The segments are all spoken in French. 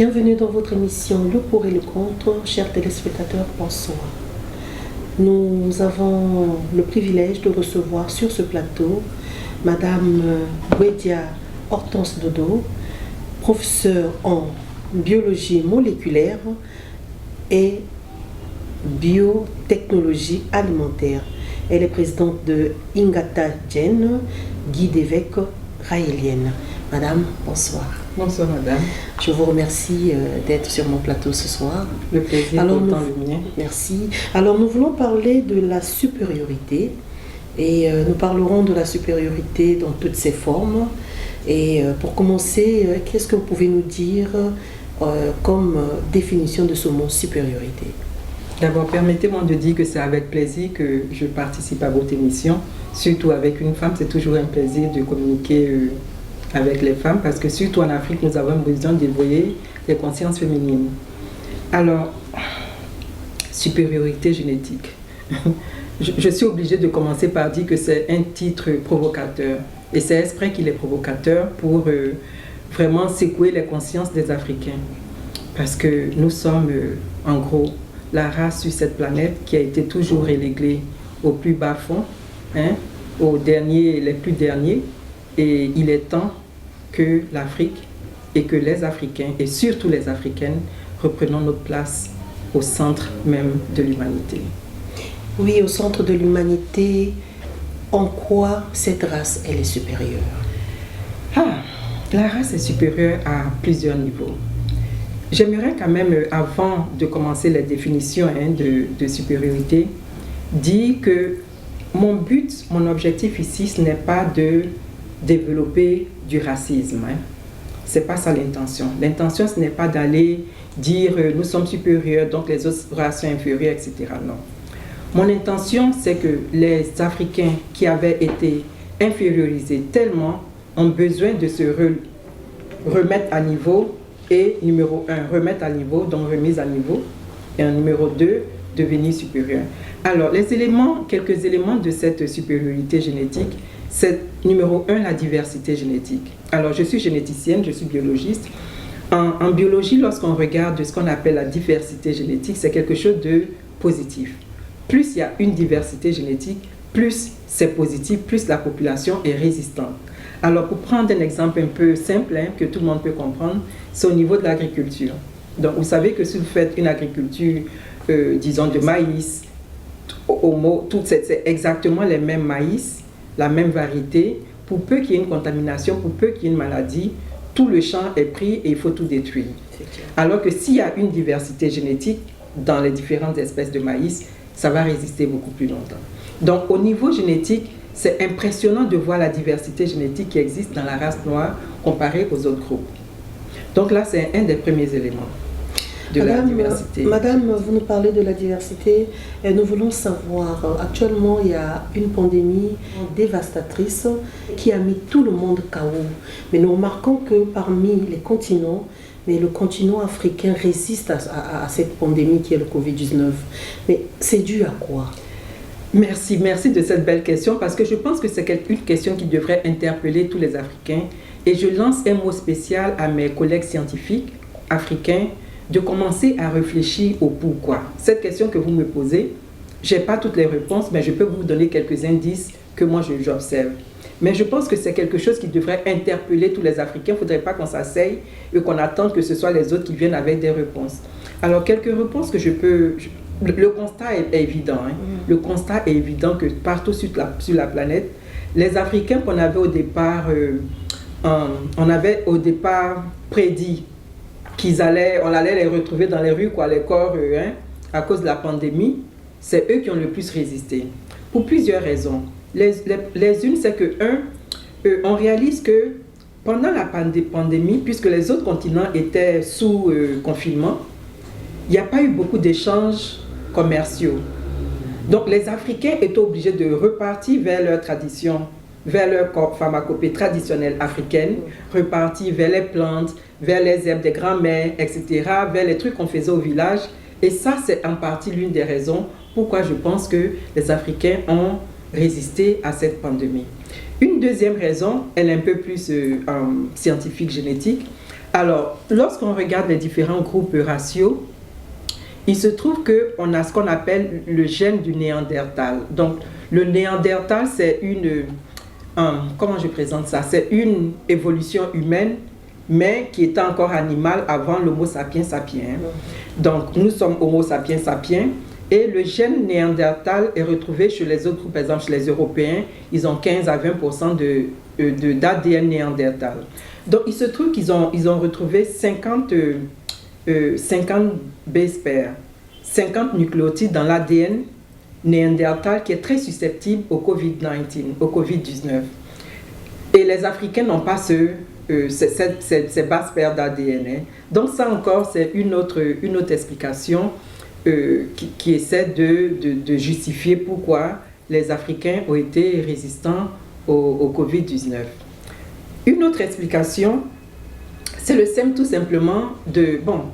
Bienvenue dans votre émission Le pour et le contre, chers téléspectateurs, bonsoir. Nous avons le privilège de recevoir sur ce plateau Madame Gwedia Hortense Dodo, professeure en biologie moléculaire et biotechnologie alimentaire. Elle est présidente de Ingata Djen, guide évêque raélienne. Madame, bonsoir. Bonsoir madame. Je vous remercie d'être sur mon plateau ce soir. Le plaisir est autant le mien. Merci. Alors nous voulons parler de la supériorité et nous parlerons de la supériorité dans toutes ses formes. Et pour commencer, qu'est-ce que vous pouvez nous dire comme définition de ce mot supériorité? D'abord, permettez-moi de dire que c'est avec plaisir que je participe à votre émission. Surtout avec une femme, c'est toujours un plaisir de communiquer avec les femmes parce que surtout en Afrique, nous avons besoin d'éveiller les consciences féminines. Alors, supériorité génétique. Je suis obligée de commencer par dire que c'est un titre provocateur. Et c'est exprès qu'il est provocateur pour vraiment secouer les consciences des Africains. Parce que nous sommes, en gros, la race sur cette planète qui a été toujours reléguée au plus bas fond, aux derniers, les plus derniers. Et il est temps que l'Afrique et que les Africains, et surtout les Africaines, reprenons notre place au centre même de l'humanité. Oui, au centre de l'humanité, en quoi cette race, elle est supérieure? La race est supérieure à plusieurs niveaux. J'aimerais quand même, avant de commencer la définition de supériorité, dire que mon but, mon objectif ici, ce n'est pas de développer du racisme. Ce n'est pas ça l'intention. L'intention, ce n'est pas d'aller dire nous sommes supérieurs, donc les autres races sont inférieures, etc. Non. Mon intention, c'est que les Africains qui avaient été infériorisés tellement ont besoin de se remettre à niveau. Et numéro 1, remettre à niveau, donc remise à niveau. Et en numéro 2, devenir supérieur. Alors, quelques éléments de cette supériorité génétique, c'est numéro 1, la diversité génétique. Alors, je suis généticienne, je suis biologiste. En biologie, lorsqu'on regarde ce qu'on appelle la diversité génétique, c'est quelque chose de positif. Plus il y a une diversité génétique, plus c'est positif, plus la population est résistante. Alors, pour prendre un exemple un peu simple, que tout le monde peut comprendre, c'est au niveau de l'agriculture. Donc, vous savez que si vous faites une agriculture, disons, de maïs, c'est exactement les mêmes maïs, la même variété. Pour peu qu'il y ait une contamination, pour peu qu'il y ait une maladie, tout le champ est pris et il faut tout détruire. Alors que s'il y a une diversité génétique dans les différentes espèces de maïs, ça va résister beaucoup plus longtemps. Donc, au niveau génétique, c'est impressionnant de voir la diversité génétique qui existe dans la race noire comparée aux autres groupes. Donc là, c'est un des premiers éléments de la diversité. Madame, vous nous parlez de la diversité et nous voulons savoir, actuellement, il y a une pandémie dévastatrice qui a mis tout le monde KO. Mais nous remarquons que parmi les continents, mais le continent africain résiste à cette pandémie qui est le Covid-19. Mais c'est dû à quoi? Merci de cette belle question parce que je pense que c'est une question qui devrait interpeller tous les Africains et je lance un mot spécial à mes collègues scientifiques africains de commencer à réfléchir au pourquoi. Cette question que vous me posez, je n'ai pas toutes les réponses, mais je peux vous donner quelques indices que moi j'observe. Mais je pense que c'est quelque chose qui devrait interpeller tous les Africains. Il ne faudrait pas qu'on s'asseye et qu'on attende que ce soit les autres qui viennent avec des réponses. Alors, quelques réponses que je peux... Le constat est évident. Le constat est évident que partout sur la planète, les Africains qu'on avait au départ, on avait au départ prédit on allait les retrouver dans les rues, les corps, à cause de la pandémie, c'est eux qui ont le plus résisté. Pour plusieurs raisons. Les unes, c'est que, on réalise que pendant la pandémie, puisque les autres continents étaient sous confinement, il n'y a pas eu beaucoup d'échanges commerciaux. Donc les Africains étaient obligés de repartir vers leur tradition, vers leur pharmacopée traditionnelle africaine, repartir vers les plantes, vers les herbes des grands-mères, etc., vers les trucs qu'on faisait au village. Et ça, c'est en partie l'une des raisons pourquoi je pense que les Africains ont résisté à cette pandémie. Une deuxième raison, elle est un peu plus scientifique, génétique. Alors, lorsqu'on regarde les différents groupes raciaux, il se trouve qu'on a ce qu'on appelle le gène du Néandertal. Donc, le Néandertal, c'est comment je présente ça? C'est une évolution humaine, mais qui était encore animale avant l'Homo sapiens sapiens. Donc, nous sommes Homo sapiens sapiens, et le gène Néandertal est retrouvé chez les autres groupes. Par exemple, chez les Européens, ils ont 15 à 20% d'ADN Néandertal. Donc, il se trouve qu'ils ont retrouvé 50 base pairs, 50 nucléotides dans l'ADN néandertal qui est très susceptible au Covid-19, au Covid-19. Et les Africains n'ont pas ces bases paires d'ADN. Donc ça encore, c'est une autre explication qui essaie de justifier pourquoi les Africains ont été résistants au Covid-19. Une autre explication, c'est le SEM tout simplement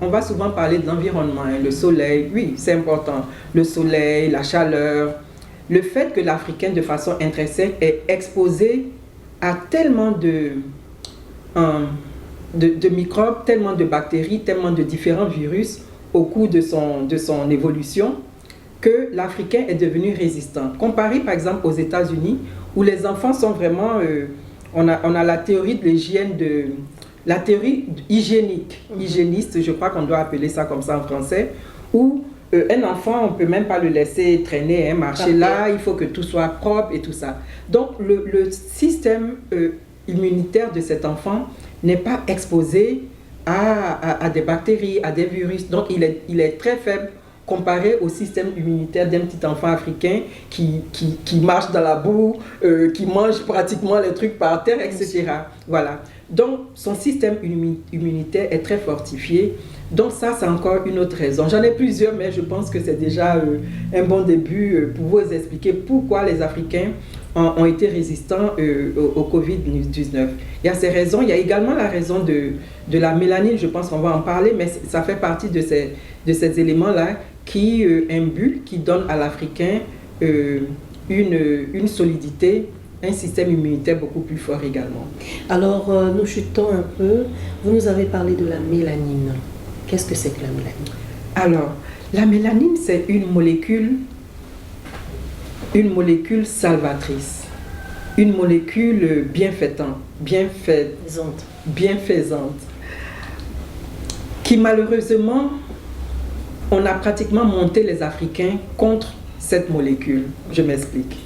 on va souvent parler de l'environnement, le soleil, oui, c'est important, le soleil, la chaleur, le fait que l'Africain de façon intrinsèque est exposé à tellement de microbes, tellement de bactéries, tellement de différents virus au cours de son évolution, que l'Africain est devenu résistant. Comparé par exemple aux États-Unis, où les enfants sont vraiment... on a la théorie de l'hygiène la théorie hygiéniste, je crois qu'on doit appeler ça comme ça en français, où un enfant, on ne peut même pas le laisser traîner, marcher là, il faut que tout soit propre et tout ça. Donc, le système immunitaire de cet enfant n'est pas exposé à des bactéries, à des virus. Donc, il est très faible comparé au système immunitaire d'un petit enfant africain qui marche dans la boue, qui mange pratiquement les trucs par terre, etc. Voilà. Donc, son système immunitaire est très fortifié. Donc, ça, c'est encore une autre raison. J'en ai plusieurs, mais je pense que c'est déjà un bon début pour vous expliquer pourquoi les Africains ont été résistants au Covid-19. Il y a ces raisons. Il y a également la raison de la mélanine. Je pense qu'on va en parler, mais ça fait partie de ces éléments-là qui imbulent, qui donnent à l'Africain une solidité, un système immunitaire beaucoup plus fort également. Alors, nous chutons un peu. Vous nous avez parlé de la mélanine. Qu'est-ce que c'est que la mélanine? Alors, la mélanine, c'est une molécule salvatrice, une molécule bienfaisante, qui malheureusement, on a pratiquement monté les Africains contre cette molécule. Je m'explique.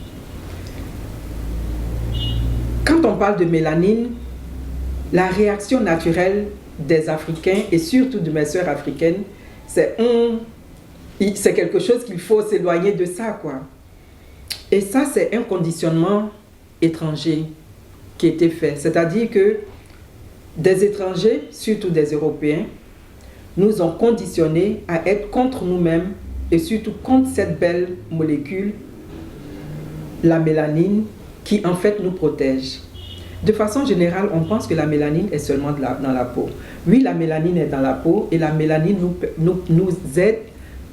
Quand on parle de mélanine, la réaction naturelle des Africains et surtout de mes sœurs africaines, c'est quelque chose qu'il faut s'éloigner de ça, quoi. Et ça, c'est un conditionnement étranger qui a été fait. C'est-à-dire que des étrangers, surtout des Européens, nous ont conditionnés à être contre nous-mêmes et surtout contre cette belle molécule, la mélanine, qui en fait nous protège. De façon générale, on pense que la mélanine est seulement dans la peau. Oui, la mélanine est dans la peau et la mélanine nous aide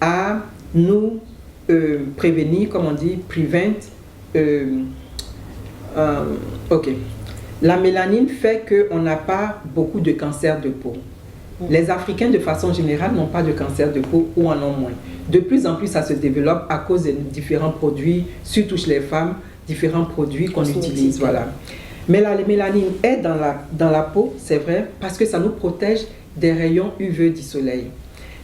à nous prévenir, comme on dit, prevent. La mélanine fait qu'on n'a pas beaucoup de cancer de peau. Les Africains, de façon générale, n'ont pas de cancer de peau ou en ont moins. De plus en plus, ça se développe à cause de différents produits, surtout chez les femmes, différents produits qu'on utilise. Voilà. Mais la mélanine est dans la peau, c'est vrai, parce que ça nous protège des rayons UV du soleil.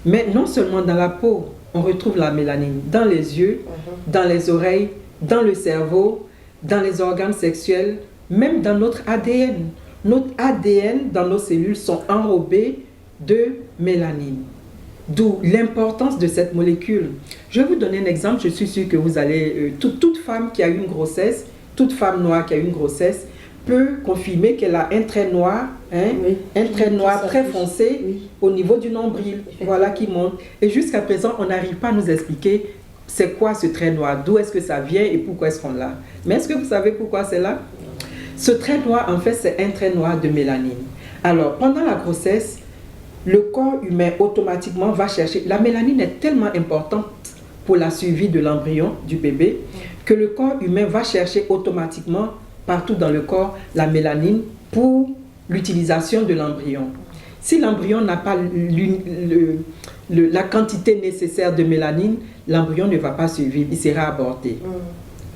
Mais non seulement dans la peau, on retrouve la mélanine dans les yeux, dans les oreilles, dans le cerveau, dans les organes sexuels, même dans notre ADN. Notre ADN dans nos cellules sont enrobés de mélanine. D'où l'importance de cette molécule. Je vais vous donner un exemple, je suis sûre que vous allez... toute femme qui a eu une grossesse, toute femme noire qui a eu une grossesse, peut confirmer qu'elle a un trait noir, un trait noir très foncé au niveau du nombril, voilà, qui monte. Et jusqu'à présent, on n'arrive pas à nous expliquer c'est quoi ce trait noir, d'où est-ce que ça vient et pourquoi est-ce qu'on l'a. Mais est-ce que vous savez pourquoi c'est là? Ce trait noir, en fait, c'est un trait noir de mélanine. Alors, pendant la grossesse, le corps humain automatiquement va chercher... La mélanine est tellement importante pour la survie de l'embryon, du bébé, que le corps humain va chercher automatiquement partout dans le corps la mélanine pour l'utilisation de l'embryon. Si l'embryon n'a pas la quantité nécessaire de mélanine, l'embryon ne va pas survivre, il sera avorté.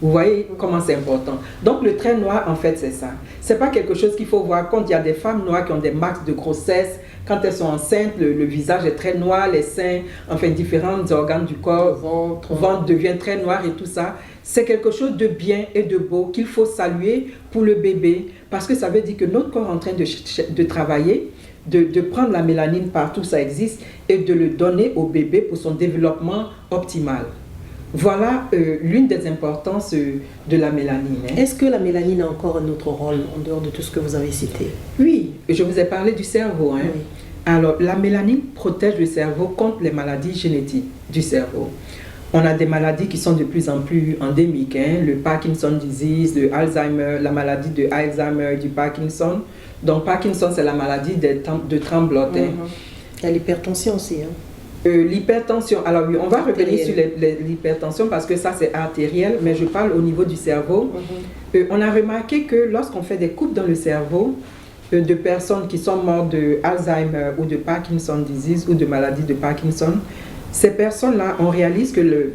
Vous voyez comment c'est important. Donc le trait noir, en fait, c'est ça. Ce n'est pas quelque chose qu'il faut voir quand il y a des femmes noires qui ont des marques de grossesse, quand elles sont enceintes, le visage est très noir, les seins, enfin différents organes du corps, le ventre devient très noir et tout ça. C'est quelque chose de bien et de beau qu'il faut saluer pour le bébé, parce que ça veut dire que notre corps est en train de travailler, de prendre la mélanine partout où ça existe et de le donner au bébé pour son développement optimal. Voilà l'une des importances de la mélanine. Est-ce que la mélanine a encore un autre rôle en dehors de tout ce que vous avez cité? Oui, je vous ai parlé du cerveau. Oui. Alors, la mélanine protège le cerveau contre les maladies génétiques du cerveau. On a des maladies qui sont de plus en plus endémiques, le Parkinson disease, le Alzheimer, la maladie de Alzheimer, du Parkinson. Donc, Parkinson, c'est la maladie de tremblote. Il y a l'hypertension aussi. L'hypertension, alors oui, on va revenir sur l'hypertension parce que ça c'est artériel, mais je parle au niveau du cerveau. On a remarqué que lorsqu'on fait des coupes dans le cerveau de personnes qui sont mortes de Alzheimer ou de Parkinson disease ou de maladie de Parkinson, ces personnes-là, on réalise que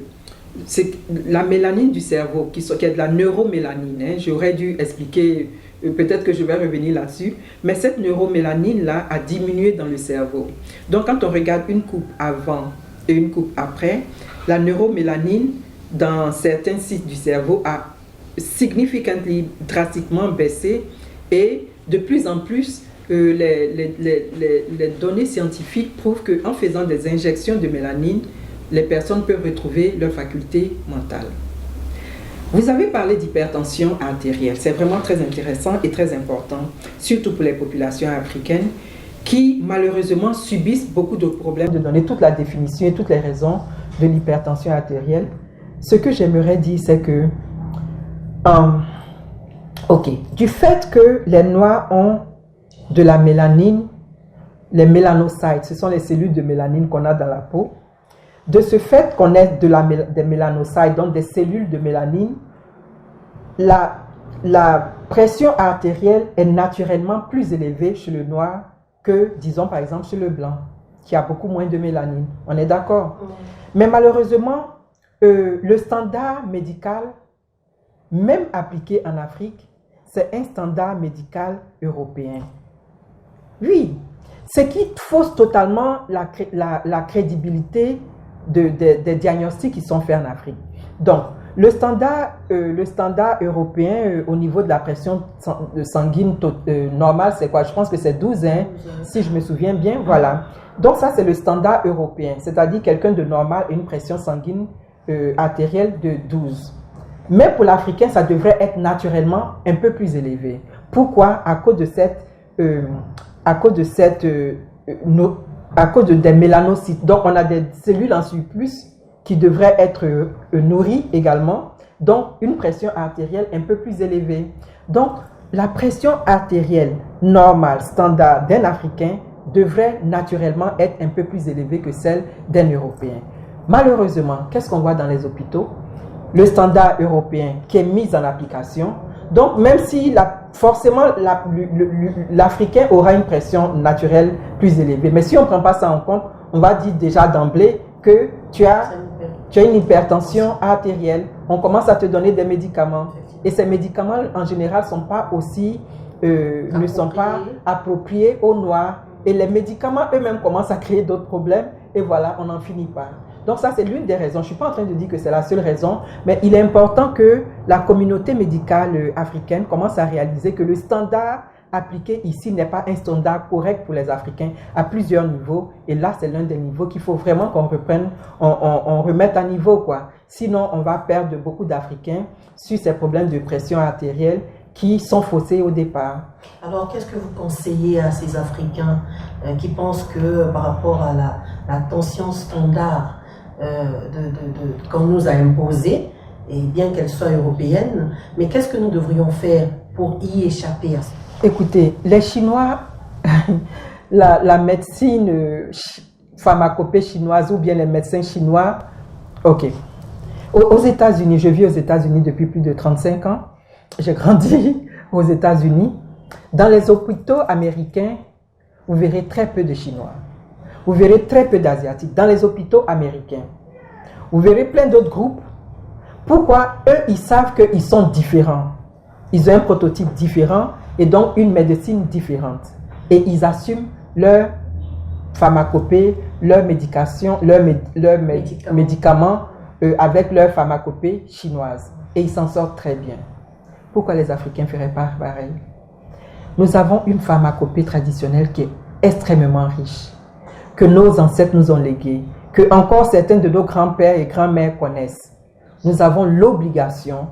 c'est la mélanine du cerveau, qui est de la neuromélanine. J'aurais dû expliquer, peut-être que je vais revenir là-dessus, mais cette neuromélanine-là a diminué dans le cerveau. Donc, quand on regarde une coupe avant et une coupe après, la neuromélanine, dans certains sites du cerveau, a significativement, drastiquement baissé et de plus en plus, les données scientifiques prouvent qu'en faisant des injections de mélanine, les personnes peuvent retrouver leur faculté mentale. Vous avez parlé d'hypertension artérielle. C'est vraiment très intéressant et très important, surtout pour les populations africaines qui, malheureusement, subissent beaucoup de problèmes. De donner toute la définition et toutes les raisons de l'hypertension artérielle, ce que j'aimerais dire, c'est que, du fait que les Noirs ont de la mélanine, les mélanocytes, ce sont les cellules de mélanine qu'on a dans la peau, de ce fait qu'on ait des mélanocytes, donc des cellules de mélanine, la pression artérielle est naturellement plus élevée chez le noir que, disons par exemple, chez le blanc, qui a beaucoup moins de mélanine. On est d'accord? Mais malheureusement, le standard médical, même appliqué en Afrique, c'est un standard médical européen. Oui, ce qui fausse totalement la crédibilité des diagnostics qui sont faits en Afrique. Donc, le standard européen au niveau de la pression sanguine normale, c'est quoi? Je pense que c'est 12, si je me souviens bien. Voilà. Donc, ça, c'est le standard européen, c'est-à-dire quelqu'un de normal a une pression sanguine artérielle de 12. Mais pour l'Africain, ça devrait être naturellement un peu plus élevé. Pourquoi? À cause des mélanocytes. Donc, on a des cellules en surplus qui devraient être nourries également. Donc, une pression artérielle un peu plus élevée. Donc, la pression artérielle normale, standard d'un Africain devrait naturellement être un peu plus élevée que celle d'un Européen. Malheureusement, qu'est-ce qu'on voit dans les hôpitaux? Le standard européen qui est mis en application. Donc, même si forcément l'Africain aura une pression naturelle plus élevée, mais si on ne prend pas ça en compte, on va dire déjà d'emblée que tu as une hypertension artérielle. On commence à te donner des médicaments. Et ces médicaments, en général, ne sont pas appropriés aux Noirs. Et les médicaments eux-mêmes commencent à créer d'autres problèmes. Et voilà, on n'en finit pas. Donc ça, c'est l'une des raisons. Je ne suis pas en train de dire que c'est la seule raison, mais il est important que la communauté médicale africaine commence à réaliser que le standard appliqué ici n'est pas un standard correct pour les Africains à plusieurs niveaux. Et là, c'est l'un des niveaux qu'il faut vraiment qu'on reprenne, on remette à niveau, quoi. Sinon, on va perdre beaucoup d'Africains sur ces problèmes de pression artérielle qui sont faussés au départ. Alors, qu'est-ce que vous conseillez à ces Africains qui pensent que par rapport à la tension standard qu'on nous a imposée, et bien qu'elle soit européenne, mais qu'est-ce que nous devrions faire pour y échapper à ça? Écoutez, les Chinois, la médecine pharmacopée chinoise ou bien les médecins chinois, ok. Aux États-Unis, je vis aux États-Unis depuis plus de 35 ans. J'ai grandi aux États-Unis. Dans les hôpitaux américains, vous verrez très peu de Chinois. Vous verrez très peu d'Asiatiques dans les hôpitaux américains. Vous verrez plein d'autres groupes. Pourquoi? Eux, ils savent qu'ils sont différents. Ils ont un prototype différent et donc une médecine différente. Et ils assument leur pharmacopée, leur médication, leurs médicaments avec leur pharmacopée chinoise. Et ils s'en sortent très bien. Pourquoi les Africains ne feraient pas pareil? Nous avons une pharmacopée traditionnelle qui est extrêmement riche, que nos ancêtres nous ont léguée, que encore certains de nos grands-pères et grands-mères connaissent. Nous avons l'obligation,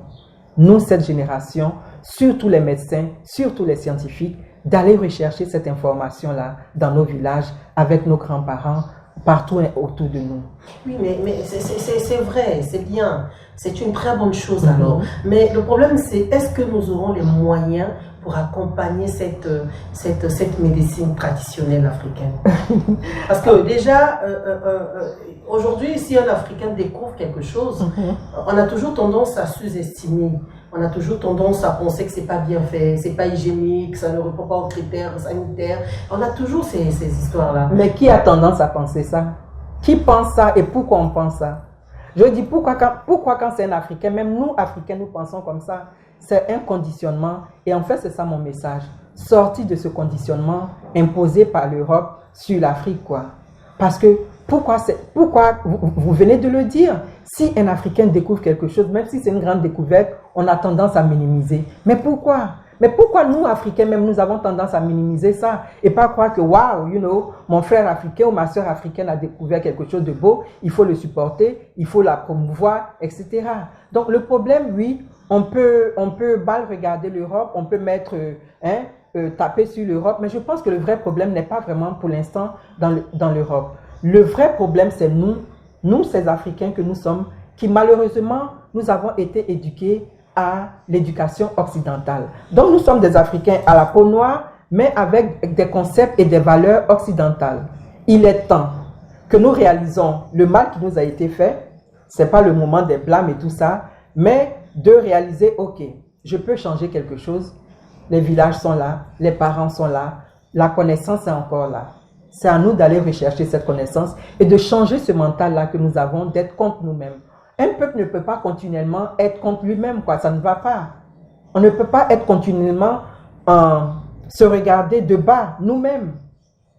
nous, cette génération, surtout les médecins, surtout les scientifiques, d'aller rechercher cette information-là dans nos villages, avec nos grands-parents, partout autour de nous. Oui, mais c'est vrai, c'est bien. C'est une très bonne chose alors. Mais le problème, c'est est-ce que nous aurons les moyens pour accompagner cette médecine traditionnelle africaine? Parce que déjà, aujourd'hui, si un Africain découvre quelque chose, on a toujours tendance à sous-estimer. On a toujours tendance à penser que c'est pas bien fait, c'est pas hygiénique, ça ne répond pas aux critères sanitaires. On a toujours ces histoires-là. Mais qui a tendance à penser ça? Qui pense ça et pourquoi on pense ça? Je dis pourquoi quand c'est un Africain, même nous Africains, nous pensons comme ça. C'est un conditionnement et en fait c'est ça mon message. Sortir de ce conditionnement imposé par l'Europe sur l'Afrique, quoi. Parce que pourquoi vous venez de le dire, si un Africain découvre quelque chose, même si c'est une grande découverte, on a tendance à minimiser. Mais pourquoi? Mais pourquoi nous, Africains, même nous avons tendance à minimiser ça et pas croire que, waouh, mon frère africain ou ma soeur africaine a découvert quelque chose de beau, il faut le supporter, il faut la promouvoir, etc. Donc le problème, oui, on peut mal regarder l'Europe, on peut taper sur l'Europe, mais je pense que le vrai problème n'est pas vraiment pour l'instant dans l'Europe. Le vrai problème, c'est nous, ces Africains que nous sommes, qui malheureusement, nous avons été éduqués à l'éducation occidentale. Donc nous sommes des Africains à la peau noire, mais avec des concepts et des valeurs occidentales. Il est temps que nous réalisons le mal qui nous a été fait. Ce n'est pas le moment des blâmes et tout ça, mais de réaliser, ok, je peux changer quelque chose. Les villages sont là, les parents sont là, la connaissance est encore là. C'est à nous d'aller rechercher cette connaissance et de changer ce mental-là que nous avons d'être contre nous-mêmes. Un peuple ne peut pas continuellement être contre lui-même, quoi. Ça ne va pas. On ne peut pas être continuellement se regarder de bas nous-mêmes.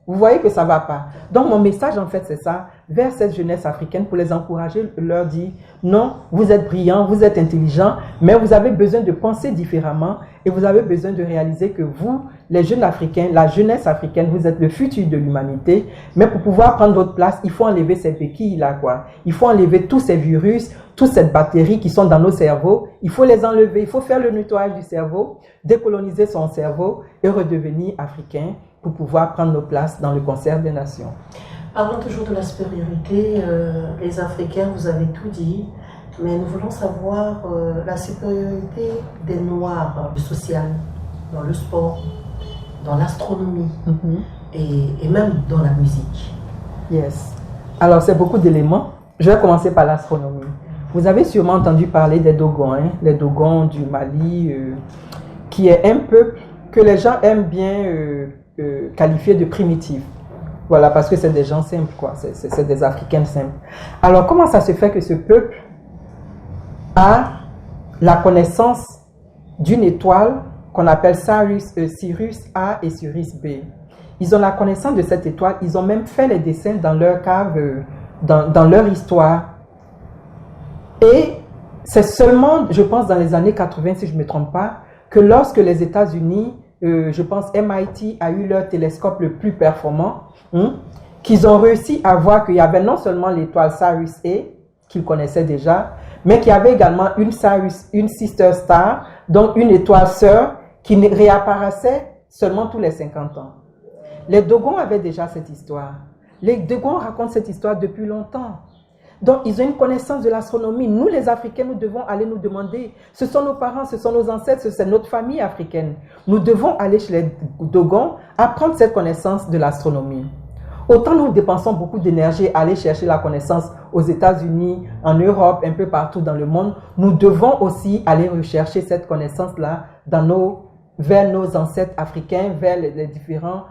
Vous voyez que ça ne va pas. Donc mon message en fait c'est ça, vers cette jeunesse africaine pour les encourager, leur dire non, vous êtes brillants, vous êtes intelligents, mais vous avez besoin de penser différemment et vous avez besoin de réaliser que vous, les jeunes Africains, la jeunesse africaine, vous êtes le futur de l'humanité, mais pour pouvoir prendre votre place, il faut enlever ces béquilles-là, quoi. Il faut enlever tous ces virus, toutes ces bactéries qui sont dans nos cerveaux, il faut les enlever, il faut faire le nettoyage du cerveau, décoloniser son cerveau et redevenir africain pour pouvoir prendre nos places dans le concert des nations. Parlons toujours de la supériorité. Les Africains, vous avez tout dit, mais nous voulons savoir la supériorité des Noirs social, dans le sport, dans l'astronomie et même dans la musique. Yes. Alors, c'est beaucoup d'éléments. Je vais commencer par l'astronomie. Vous avez sûrement entendu parler des Dogons, les Dogons du Mali, qui est un peuple que les gens aiment bien qualifier de primitif. Voilà, parce que c'est des gens simples, quoi. C'est des Africains simples. Alors, comment ça se fait que ce peuple a la connaissance d'une étoile qu'on appelle Sirius A et Sirius B? Ils ont la connaissance de cette étoile. Ils ont même fait les dessins dans leur cave, dans leur histoire. Et c'est seulement, je pense, dans les années 80, si je ne me trompe pas, que lorsque les États-Unis, je pense MIT a eu leur télescope le plus performant, qu'ils ont réussi à voir qu'il y avait non seulement l'étoile Sirius A, qu'ils connaissaient déjà, mais qu'il y avait également une sister star, donc une étoile sœur, qui réapparaissait seulement tous les 50 ans. Les Dogons avaient déjà cette histoire. Les Dogons racontent cette histoire depuis longtemps. Donc, ils ont une connaissance de l'astronomie. Nous, les Africains, nous devons aller nous demander. Ce sont nos parents, ce sont nos ancêtres, c'est notre famille africaine. Nous devons aller chez les Dogons, apprendre cette connaissance de l'astronomie. Autant nous dépensons beaucoup d'énergie à aller chercher la connaissance aux États-Unis, en Europe, un peu partout dans le monde, nous devons aussi aller rechercher cette connaissance-là vers nos ancêtres africains, vers les différents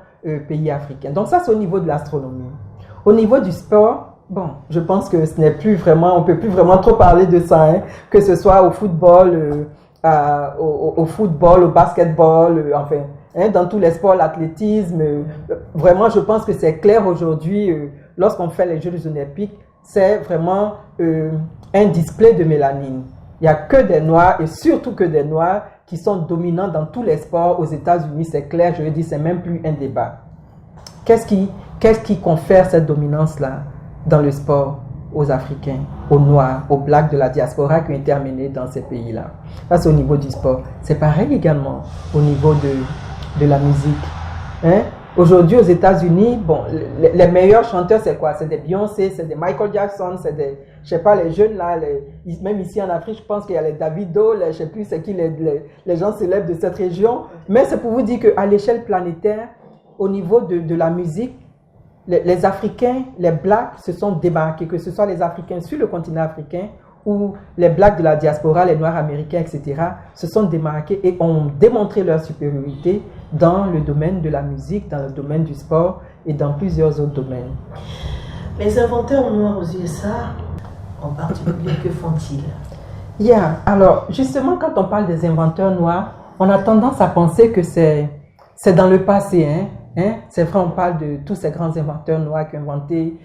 pays africains. Donc ça, c'est au niveau de l'astronomie. Au niveau du sport, bon, je pense que ce n'est plus vraiment, on ne peut plus vraiment trop parler de ça, hein, que ce soit au football, au football, au basketball, enfin, hein, dans tous les sports, l'athlétisme. Vraiment, je pense que c'est clair aujourd'hui, lorsqu'on fait les Jeux olympiques, c'est vraiment un display de mélanine. Il n'y a que des Noirs, et surtout que des Noirs, qui sont dominants dans tous les sports. Aux États-Unis, c'est clair, je veux dire, c'est même plus un débat. Qu'est-ce qui confère cette dominance-là dans le sport aux Africains, aux Noirs, aux Blacks de la diaspora qui ont été amenés dans ces pays-là? Ça, c'est au niveau du sport. C'est pareil également au niveau de la musique. Hein? Aujourd'hui, aux États-Unis, bon, les meilleurs chanteurs, c'est quoi? C'est des Beyoncé, c'est des Michael Jackson, c'est des, je sais pas, les jeunes là, même ici en Afrique, je pense qu'il y a les Davido, je sais plus c'est qui les gens célèbres de cette région. Mais c'est pour vous dire qu'à l'échelle planétaire, au niveau de la musique, les Africains, les Blacks se sont démarqués, que ce soit les Africains sur le continent africain ou les Blacks de la diaspora, les Noirs américains, etc., se sont démarqués et ont démontré leur supériorité dans le domaine de la musique, dans le domaine du sport et dans plusieurs autres domaines. Les inventeurs noirs aux USA, en particulier, que font-ils? Alors, justement, quand on parle des inventeurs noirs, on a tendance à penser que c'est dans le passé, hein? C'est vrai, on parle de tous ces grands inventeurs noirs qui ont inventé,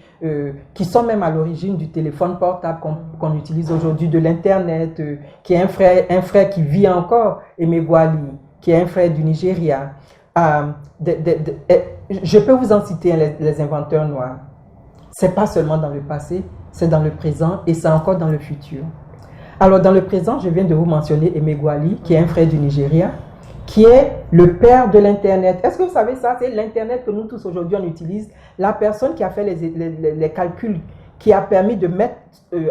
qui sont même à l'origine du téléphone portable qu'on utilise aujourd'hui, de l'Internet, qui est un frère qui vit encore, Emeagwali, qui est un frère du Nigeria. Je peux vous en citer les inventeurs noirs. C'est pas seulement dans le passé, c'est dans le présent et c'est encore dans le futur. Alors, dans le présent, je viens de vous mentionner Emeagwali, qui est un frère du Nigeria, qui est le père de l'Internet. Est-ce que vous savez ça? C'est l'Internet que nous tous aujourd'hui on utilise. La personne qui a fait les calculs, qui a permis de mettre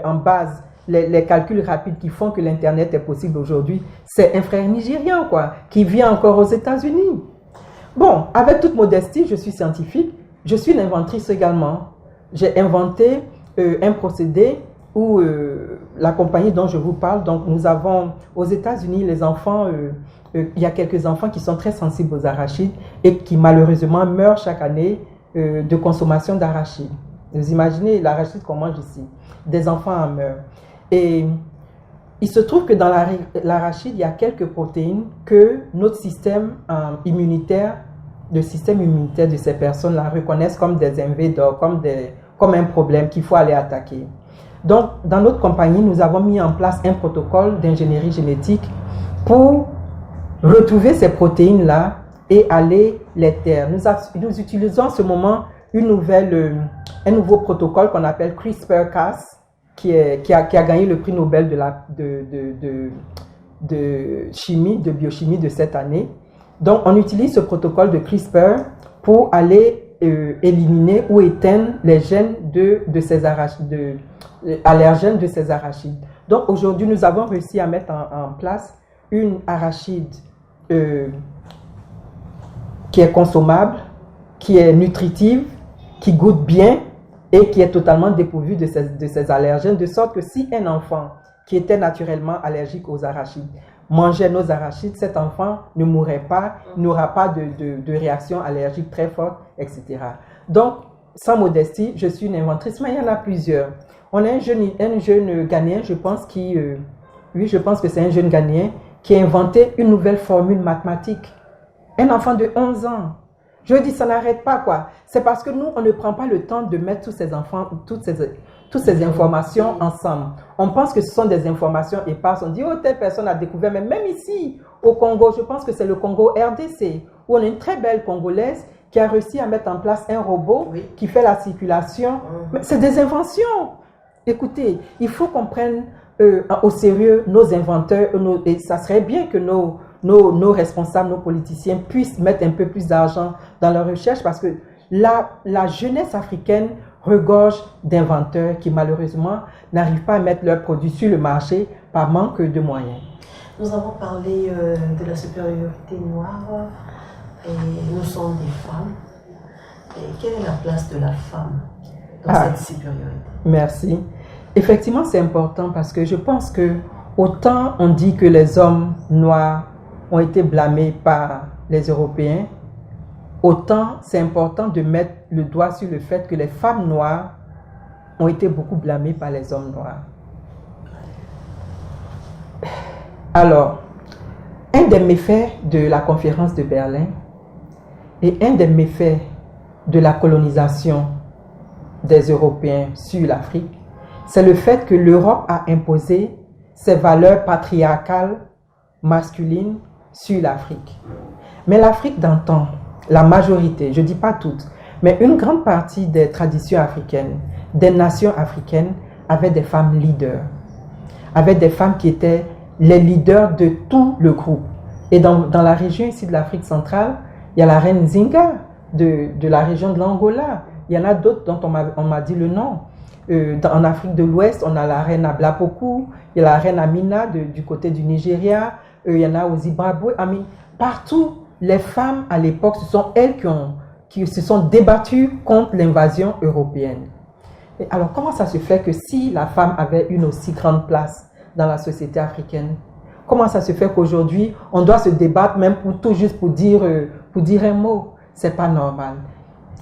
en base les calculs rapides qui font que l'Internet est possible aujourd'hui, c'est un frère nigérien, quoi, qui vit encore aux États-Unis. Bon, avec toute modestie, je suis scientifique, je suis une inventrice également. J'ai inventé un procédé où la compagnie dont je vous parle, donc nous avons aux États-Unis les enfants, il y a quelques enfants qui sont très sensibles aux arachides et qui malheureusement meurent chaque année de consommation d'arachides. Vous imaginez l'arachide qu'on mange ici, des enfants en meurent. Et il se trouve que dans l'arachide, il y a quelques protéines que notre système immunitaire, le système immunitaire de ces personnes-là reconnaissent comme des invaders, comme un problème qu'il faut aller attaquer. Donc, dans notre compagnie, nous avons mis en place un protocole d'ingénierie génétique pour retrouver ces protéines-là et aller les taire. Nous utilisons en ce moment un nouveau protocole qu'on appelle CRISPR-Cas, qui a gagné le prix Nobel de chimie, de biochimie de cette année. Donc, on utilise ce protocole de CRISPR pour aller éliminer ou éteindre les gènes de ces arachides, allergènes de ces arachides. Donc, aujourd'hui, nous avons réussi à mettre en place une arachide qui est consommable, qui est nutritive, qui goûte bien et qui est totalement dépourvue de ces allergènes, de sorte que si un enfant qui était naturellement allergique aux arachides mangeait nos arachides, cet enfant ne mourrait pas, n'aura pas de réaction allergique très forte, etc. Donc, sans modestie, je suis une inventrice, mais il y en a plusieurs. On a un jeune Ghanéen, je pense que c'est un jeune Ghanéen qui a inventé une nouvelle formule mathématique. Un enfant de 11 ans. Je dis, ça n'arrête pas, quoi. C'est parce que nous, on ne prend pas le temps de mettre tous ces enfants, toutes ces informations ensemble. On pense que ce sont des informations éparses. On dit, oh, telle personne a découvert. Mais même ici, au Congo, je pense que c'est le Congo RDC, où on a une très belle Congolaise qui a réussi à mettre en place un robot qui fait la circulation. Mais c'est des inventions. Écoutez, il faut qu'on prenne au sérieux nos inventeurs, et ça serait bien que nos responsables, nos politiciens puissent mettre un peu plus d'argent dans leur recherche, parce que la jeunesse africaine regorge d'inventeurs qui malheureusement n'arrivent pas à mettre leurs produits sur le marché par manque de moyens. Nous avons parlé de la supériorité noire et nous sommes des femmes. Et quelle est la place de la femme dans cette supériorité? Merci. Effectivement, c'est important parce que je pense que autant on dit que les hommes noirs ont été blâmés par les Européens, autant c'est important de mettre le doigt sur le fait que les femmes noires ont été beaucoup blâmées par les hommes noirs. Alors, un des méfaits de la conférence de Berlin et un des méfaits de la colonisation des Européens sur l'Afrique, c'est le fait que l'Europe a imposé ses valeurs patriarcales masculines sur l'Afrique. Mais l'Afrique d'antan, la majorité, je ne dis pas toutes, mais une grande partie des traditions africaines, des nations africaines, avaient des femmes leaders, avaient des femmes qui étaient les leaders de tout le groupe. Et dans la région ici de l'Afrique centrale, il y a la reine Zinga de la région de l'Angola. Il y en a d'autres dont on m'a dit le nom. En Afrique de l'Ouest, on a la reine Ablapoku, il y a la reine Amina du côté du Nigeria, il y en a au Zimbabwe. Partout, les femmes à l'époque, ce sont elles qui se sont débattues contre l'invasion européenne. Et alors, comment ça se fait que si la femme avait une aussi grande place dans la société africaine, comment ça se fait qu'aujourd'hui, on doit se débattre même tout juste pour dire un mot? C'est pas normal.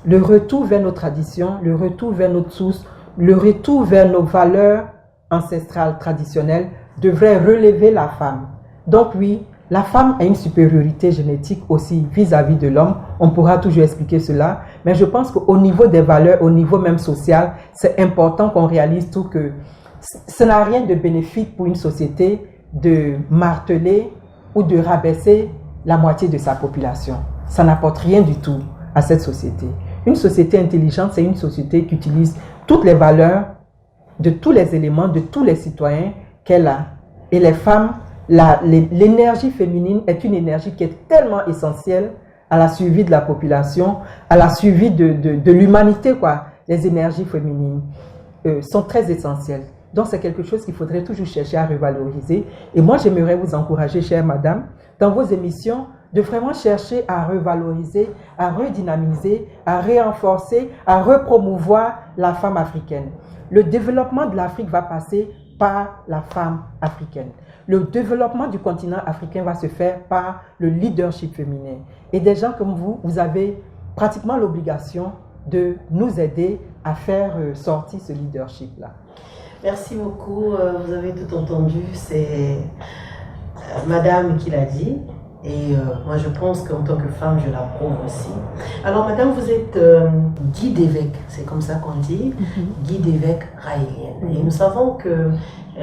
Le retour vers nos traditions, le retour vers notre source, le retour vers nos valeurs ancestrales traditionnelles devrait relever la femme. Donc oui, la femme a une supériorité génétique aussi vis-à-vis de l'homme. On pourra toujours expliquer cela. Mais je pense qu'au niveau des valeurs, au niveau même social, c'est important qu'on réalise tout que ce n'a rien de bénéfique pour une société de marteler ou de rabaisser la moitié de sa population. Ça n'apporte rien du tout à cette société. Une société intelligente, c'est une société qui utilise toutes les valeurs de tous les éléments, de tous les citoyens qu'elle a. Et les femmes, l'énergie féminine est une énergie qui est tellement essentielle à la survie de la population, à la survie de l'humanité, quoi. Les énergies féminines sont très essentielles. Donc, c'est quelque chose qu'il faudrait toujours chercher à revaloriser. Et moi, j'aimerais vous encourager, chère madame, dans vos émissions, de vraiment chercher à revaloriser, à redynamiser, à renforcer, à repromouvoir la femme africaine. Le développement de l'Afrique va passer par la femme africaine. Le développement du continent africain va se faire par le leadership féminin. Et des gens comme vous, vous avez pratiquement l'obligation de nous aider à faire sortir ce leadership-là. Merci beaucoup. Vous avez tout entendu. C'est madame qui l'a dit. Et moi, je pense qu'en tant que femme, je l'approuve aussi. Alors, madame, vous êtes guide d'évêque, c'est comme ça qu'on dit, guide d'évêque raélienne. Et nous savons que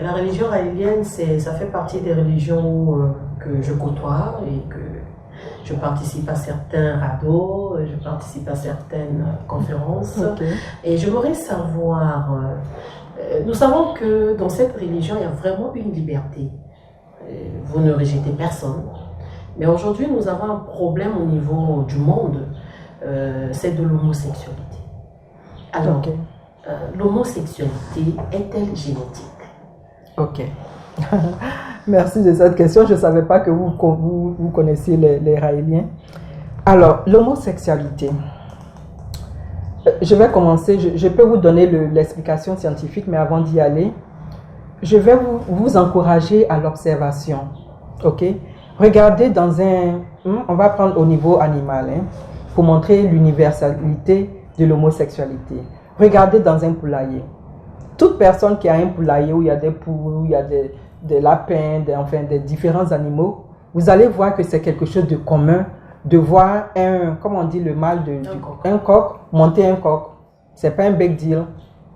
la religion raélienne, ça fait partie des religions que je côtoie et que je participe à certains radeaux, je participe à certaines conférences. Okay. Et je voudrais savoir, nous savons que dans cette religion, il y a vraiment une liberté. Vous ne rejetez personne. Mais aujourd'hui, nous avons un problème au niveau du monde, c'est de l'homosexualité. Alors, okay. L'homosexualité est-elle génétique? Ok. Merci de cette question. Je ne savais pas que vous connaissiez les raéliens. Alors, l'homosexualité. Je vais commencer. Je peux vous donner l'explication scientifique, mais avant d'y aller, je vais vous encourager à l'observation. Ok? Regardez dans on va prendre au niveau animal, pour montrer l'universalité de l'homosexualité. Regardez dans un poulailler. Toute personne qui a un poulailler où il y a des poules, où il y a des lapins, des différents animaux, vous allez voir que c'est quelque chose de commun de voir le mâle un coq monter un coq. C'est pas un big deal.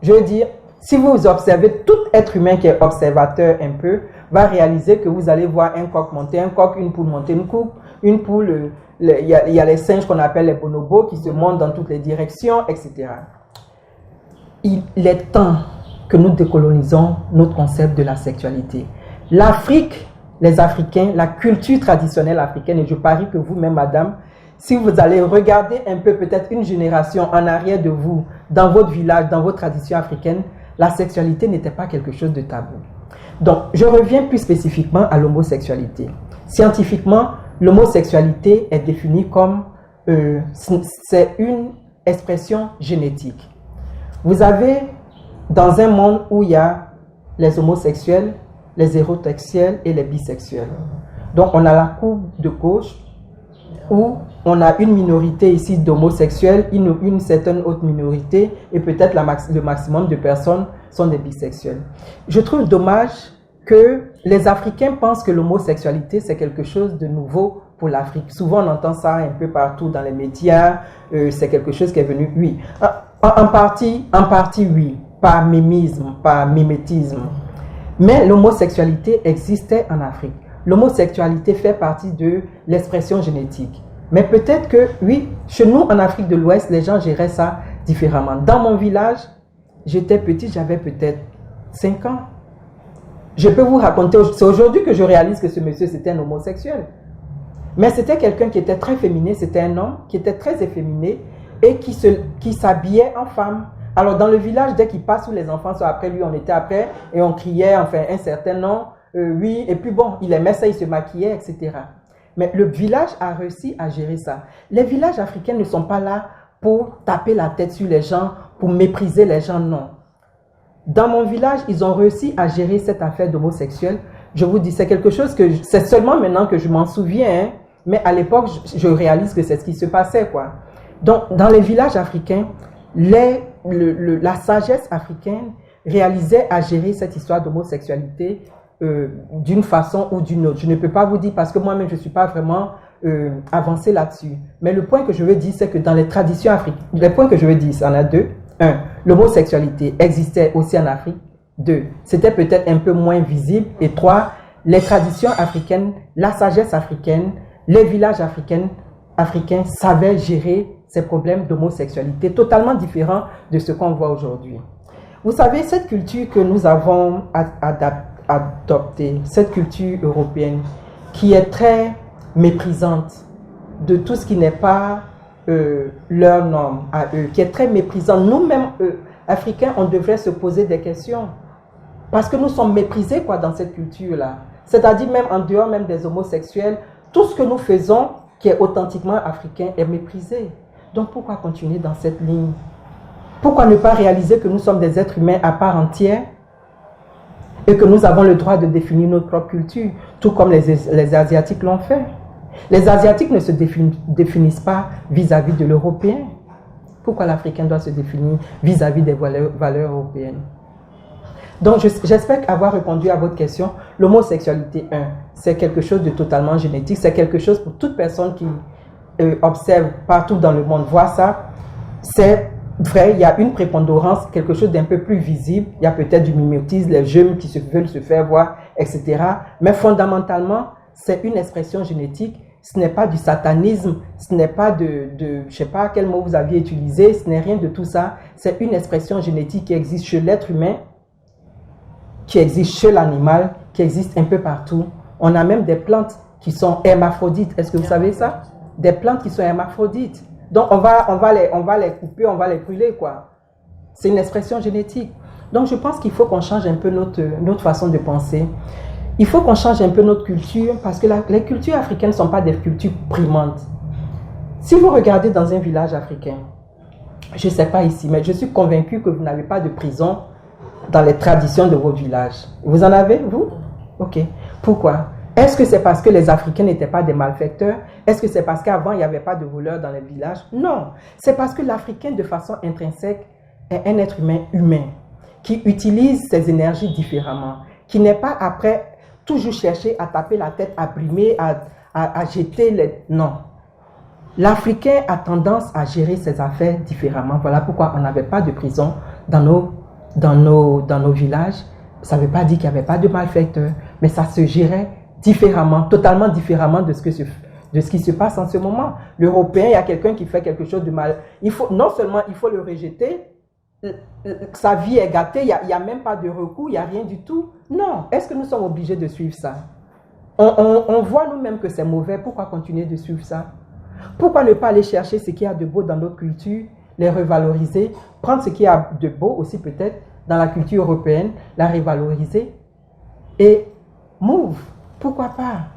Je veux dire, si vous observez, tout être humain qui est observateur un peu, va réaliser que vous allez voir un coq monter un coq, une poule monter une poule. Il y a les singes qu'on appelle les bonobos qui se montent dans toutes les directions, etc. Il est temps que nous décolonisons notre concept de la sexualité. L'Afrique, les Africains, la culture traditionnelle africaine, et je parie que vous-même, madame, si vous allez regarder un peu peut-être une génération en arrière de vous, dans votre village, dans votre tradition africaine, la sexualité n'était pas quelque chose de tabou. Donc, je reviens plus spécifiquement à l'homosexualité. Scientifiquement, l'homosexualité est définie comme c'est une expression génétique. Vous avez, dans un monde où il y a les homosexuels, les hétérosexuels et les bisexuels. Donc, on a la courbe de gauche où on a une minorité ici d'homosexuels, une certaine autre minorité, et peut-être le maximum de personnes sont des bisexuels. Je trouve dommage que les Africains pensent que l'homosexualité, c'est quelque chose de nouveau pour l'Afrique. Souvent, on entend ça un peu partout dans les médias, c'est quelque chose qui est venu, oui. En partie, oui, par mimétisme, par mimétisme. Mais l'homosexualité existait en Afrique. L'homosexualité fait partie de l'expression génétique. Mais peut-être que, oui, chez nous, en Afrique de l'Ouest, les gens géraient ça différemment. Dans mon village, j'étais petite, j'avais peut-être 5 ans. Je peux vous raconter, c'est aujourd'hui que je réalise que ce monsieur, c'était un homosexuel. Mais c'était quelqu'un qui était très féminin, c'était un homme qui était très efféminé et qui s'habillait en femme. Alors dans le village, dès qu'il passe où les enfants sont après lui, on était après et on criait enfin un certain nom, oui, et puis bon, il aimait ça, il se maquillait, etc. Mais le village a réussi à gérer ça. Les villages africains ne sont pas là pour taper la tête sur les gens, pour mépriser les gens, non. Dans mon village, ils ont réussi à gérer cette affaire d'homosexuel. Je vous dis, c'est quelque chose que, c'est seulement maintenant que je m'en souviens, hein, mais à l'époque, je réalise que c'est ce qui se passait, quoi. Donc, dans les villages africains, la sagesse africaine réalisait à gérer cette histoire d'homosexualité d'une façon ou d'une autre. Je ne peux pas vous dire parce que moi-même, je ne suis pas vraiment avancé là-dessus. Mais le point que je veux dire, c'est que dans les traditions africaines, les points que je veux dire, il y en a deux. 1. L'homosexualité existait aussi en Afrique. 2. C'était peut-être un peu moins visible. Et 3. Les traditions africaines, la sagesse africaine, les villages africains savaient gérer ces problèmes d'homosexualité totalement différents de ce qu'on voit aujourd'hui. Vous savez, cette culture que nous avons adoptée, cette culture européenne, qui est très méprisante de tout ce qui n'est pas leur norme à eux, qui est très méprisante. Nous-mêmes, Africains, on devrait se poser des questions. Parce que nous sommes méprisés quoi, dans cette culture-là. C'est-à-dire même en dehors même des homosexuels, tout ce que nous faisons qui est authentiquement africain est méprisé. Donc pourquoi continuer dans cette ligne? Pourquoi ne pas réaliser que nous sommes des êtres humains à part entière et que nous avons le droit de définir notre propre culture, tout comme les Asiatiques l'ont fait? Les Asiatiques ne se définissent pas vis-à-vis de l'Européen. Pourquoi l'Africain doit se définir vis-à-vis des valeurs européennes? Donc, j'espère avoir répondu à votre question. L'homosexualité, c'est quelque chose de totalement génétique. C'est quelque chose pour toute personne qui observe partout dans le monde, voit ça. C'est vrai, il y a une prépondérance, quelque chose d'un peu plus visible. Il y a peut-être du mimétisme, les jeunes qui veulent se faire voir, etc. Mais fondamentalement, c'est une expression génétique. Ce n'est pas du satanisme, ce n'est pas je ne sais pas quel mot vous aviez utilisé, ce n'est rien de tout ça. C'est une expression génétique qui existe chez l'être humain, qui existe chez l'animal, qui existe un peu partout. On a même des plantes qui sont hermaphrodites. Est-ce que vous savez ça? Des plantes qui sont hermaphrodites. Donc on va les couper, on va les brûler, quoi. C'est une expression génétique. Donc je pense qu'il faut qu'on change un peu notre façon de penser. Il faut qu'on change un peu notre culture parce que les cultures africaines ne sont pas des cultures primantes. Si vous regardez dans un village africain, je ne sais pas ici, mais je suis convaincue que vous n'avez pas de prison dans les traditions de votre village. Vous en avez, vous? Ok. Pourquoi? Est-ce que c'est parce que les Africains n'étaient pas des malfaiteurs? Est-ce que c'est parce qu'avant, il n'y avait pas de voleurs dans les villages? Non. C'est parce que l'Africain, de façon intrinsèque, est un être humain qui utilise ses énergies différemment, qui n'est pas après toujours chercher à taper la tête, à brimer, à jeter les... Non. L'Africain a tendance à gérer ses affaires différemment. Voilà pourquoi on n'avait pas de prison dans nos villages. Ça ne veut pas dire qu'il n'y avait pas de malfaiteurs, mais ça se gérait différemment, totalement différemment de ce qui se passe en ce moment. L'Européen, il y a quelqu'un qui fait quelque chose de mal. Non seulement il faut le rejeter, sa vie est gâtée, il n'y a même pas de recours, il n'y a rien du tout. Non, est-ce que nous sommes obligés de suivre ça? On voit nous-mêmes que c'est mauvais, pourquoi continuer de suivre ça? Pourquoi ne pas aller chercher ce qu'il y a de beau dans notre culture, les revaloriser, prendre ce qu'il y a de beau aussi peut-être dans la culture européenne, la revaloriser et move, pourquoi pas?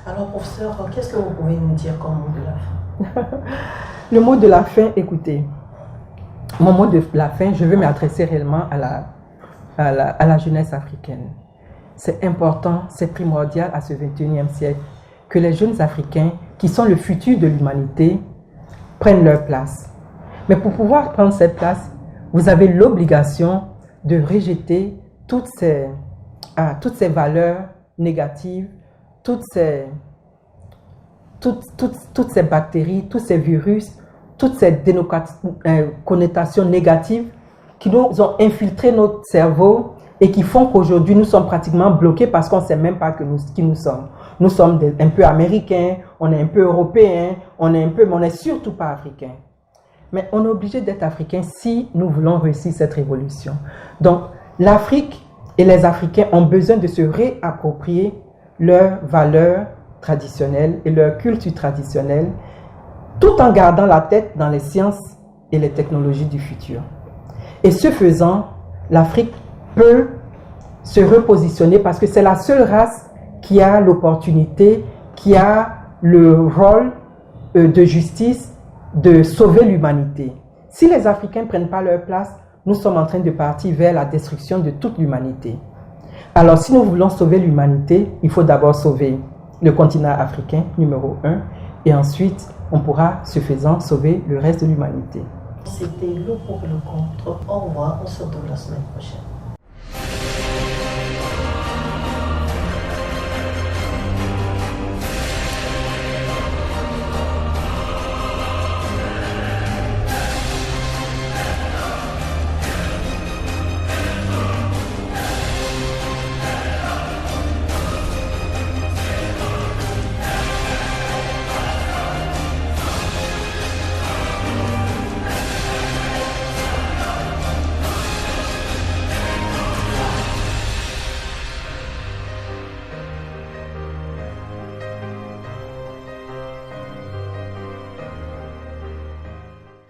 Alors professeur, qu'est-ce que vous pouvez nous dire comme mot de la fin? Le mot de la fin, écoutez, mon mot de la fin, je veux m'adresser réellement à la jeunesse africaine. C'est important, c'est primordial à ce 21e siècle que les jeunes Africains, qui sont le futur de l'humanité, prennent leur place. Mais pour pouvoir prendre cette place, vous avez l'obligation de rejeter toutes ces valeurs négatives, toutes ces bactéries, tous ces virus, toutes ces connotations négatives qui nous ont infiltré notre cerveau et qui font qu'aujourd'hui nous sommes pratiquement bloqués parce qu'on ne sait même pas qui nous sommes. Nous sommes un peu américains, on est un peu européens, mais on n'est surtout pas africains. Mais on est obligé d'être africain si nous voulons réussir cette révolution. Donc l'Afrique et les Africains ont besoin de se réapproprier leurs valeurs traditionnelles et leur culture traditionnelle, tout en gardant la tête dans les sciences et les technologies du futur. Et ce faisant, l'Afrique peut se repositionner parce que c'est la seule race qui a l'opportunité, qui a le rôle de justice de sauver l'humanité. Si les Africains ne prennent pas leur place, nous sommes en train de partir vers la destruction de toute l'humanité. Alors si nous voulons sauver l'humanité, il faut d'abord sauver le continent africain, numéro 1, et ensuite, on pourra, ce faisant, sauver le reste de l'humanité. C'était le pour et le contre. Au revoir, on se retrouve la semaine prochaine.